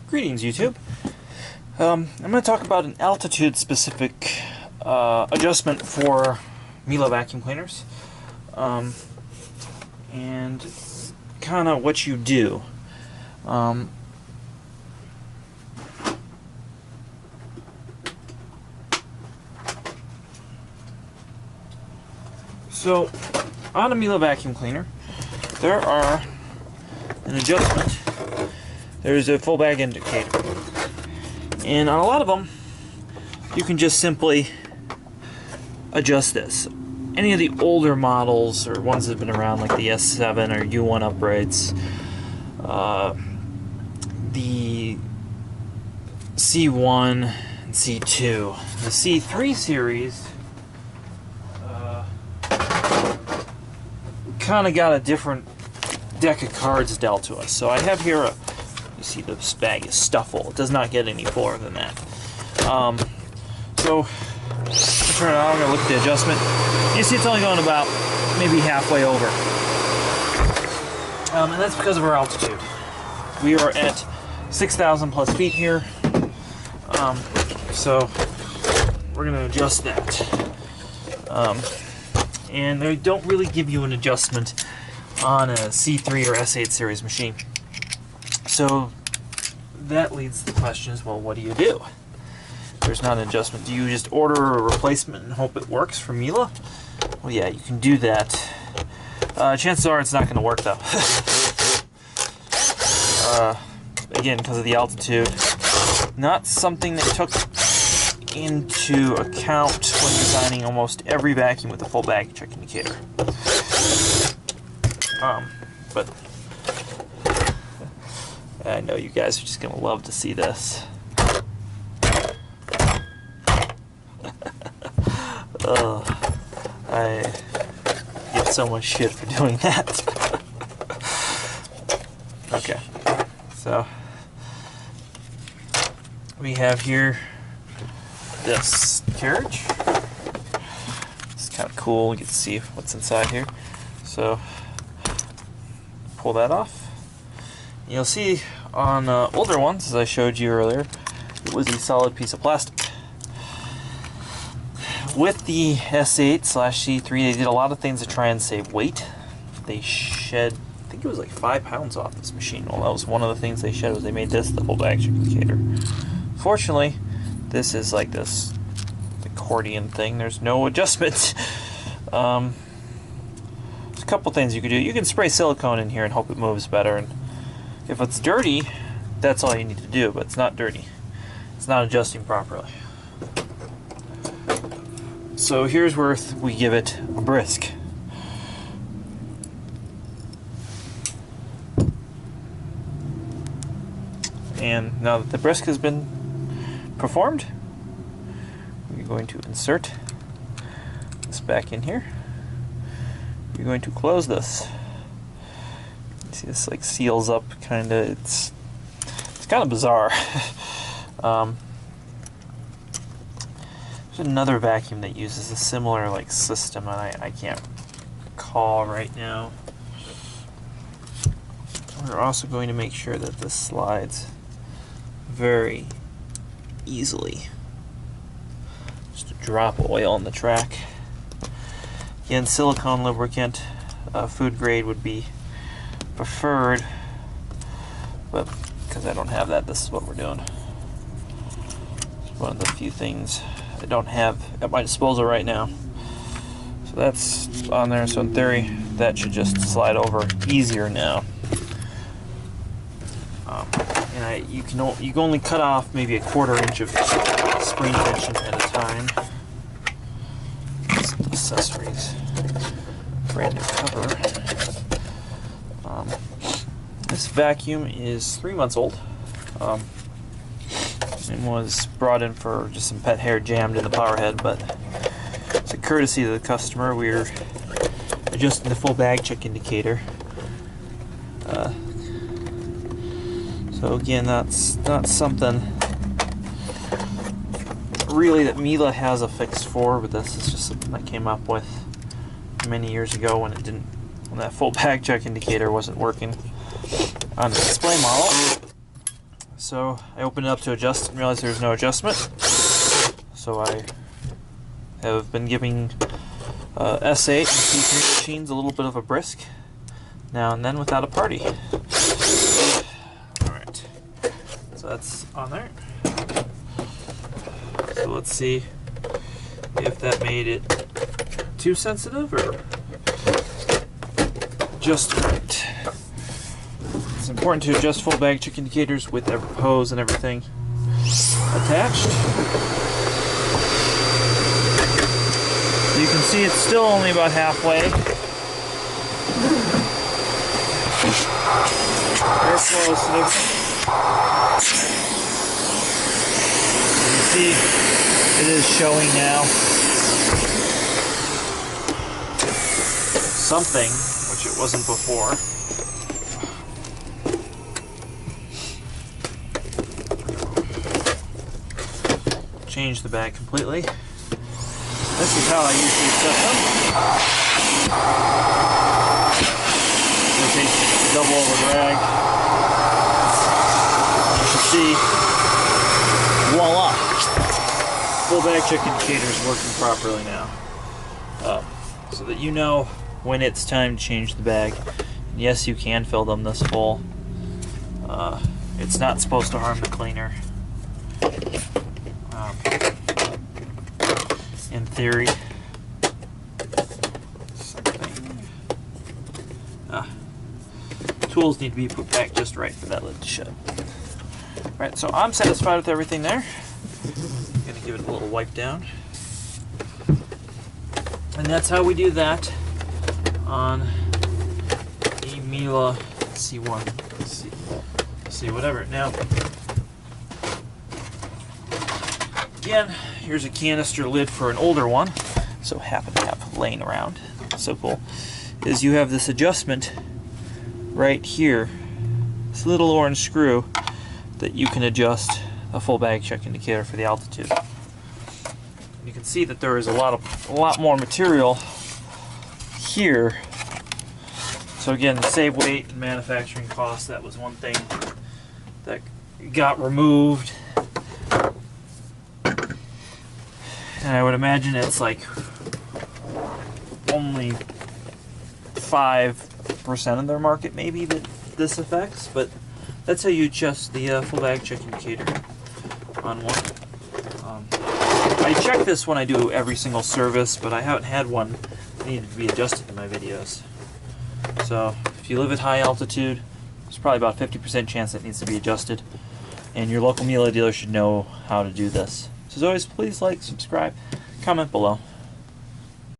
Greetings, YouTube. I'm going to talk about an altitude-specific adjustment for Miele vacuum cleaners, and kind of what you do. So, on a Miele vacuum cleaner, there are an adjustment. There's a full bag indicator. And on a lot of them, you can just simply adjust this. Any of the older models, or ones that have been around, like the S7 or U1 uprights, the C1 and C2. The C3 series kind of got a different deck of cards dealt to us. So I have here you see this bag is stuffle. It does not get any fuller than that. So turn it on. I'm going to look at the adjustment. You see it's only going about maybe halfway over. And that's because of our altitude. We are at 6,000 plus feet here. So we're going to adjust that. And they don't really give you an adjustment on a C3 or S8 series machine. So that leads to the question is, well, what do you do? There's not an adjustment. Do you just order a replacement and hope it works for Miele? Well, yeah, you can do that. Chances are it's not going to work, though. Again, because of the altitude. Not something that took into account when designing almost every vacuum with a full bag check indicator. But I know you guys are just going to love to see this. I get so much shit for doing that. Okay, so we have here this carriage. It's kind of cool. You get to see what's inside here. So pull that off. You'll see on older ones, as I showed you earlier, it was a solid piece of plastic. With the S8/C3, they did a lot of things to try and save weight. They shed, I think it was like 5 pounds off this machine. Well, that was one of the things they shed, was they made this the full bag check indicator. Fortunately, this is like this accordion thing. There's no adjustment. There's a couple things you could do. You can spray silicone in here and hope it moves better. And if it's dirty, that's all you need to do. But it's not dirty. It's not adjusting properly. So here's where we give it a brisk. And now that the brisk has been performed, we're going to insert this back in here. We're going to close this. You see this like seals up kind of. It's kind of bizarre. There's another vacuum that uses a similar like system, and I can't recall right now. We're also going to make sure that this slides very easily. Just a drop of oil on the track. Again, silicone lubricant, food grade would be preferred, but because I don't have that, this is what we're doing. It's one of the few things I don't have at my disposal right now. So that's on there, so in theory, that should just slide over easier now. And you can only cut off maybe 1/4 inch of spring tension at a time. Accessories, brand new cover. This vacuum is 3 months old, and was brought in for just some pet hair jammed in the power head, but it's a courtesy to the customer. We're adjusting the full bag check indicator. So again, that's not something really that Miele has a fix for, but this is just something I came up with many years ago when when that full bag check indicator wasn't working on the display model. so I opened it up to adjust and realized there's no adjustment. So I have been giving S8 and C3 machines a little bit of a brisk now and then without a party. Alright, so that's on there. So let's see if that made it too sensitive or just right. It's important to adjust full bag check indicators with every hose and everything attached. You can see it's still only about halfway. Airflow is you can see it is showing now something, which it wasn't before. Change the bag completely. This is how I usually set them. Rotate the double over drag. You can see, voila! Full bag check indicator is working properly now. So that you know when it's time to change the bag. And yes, you can fill them this full. It's not supposed to harm the cleaner. In theory. Tools need to be put back just right for that lid to shut. Right, so I'm satisfied with everything there. I'm going to give it a little wipe down. And that's how we do that on a Miele C1. C whatever. Now, again, here's a canister lid for an older one, so happen to have laying around. So cool. Is you have this adjustment right here, this little orange screw that you can adjust a full bag check indicator for the altitude. You can see that there is a lot more material here. So again, to save weight and manufacturing costs, that was one thing that got removed. And I would imagine it's like only 5% of their market maybe that this affects, but that's how you adjust the full bag check indicator on one. I check this when I do every single service, but I haven't had one that needed to be adjusted in my videos. So if you live at high altitude, there's probably about 50% chance it needs to be adjusted, and your local Miele dealer should know how to do this. So as always, please like, subscribe, comment below.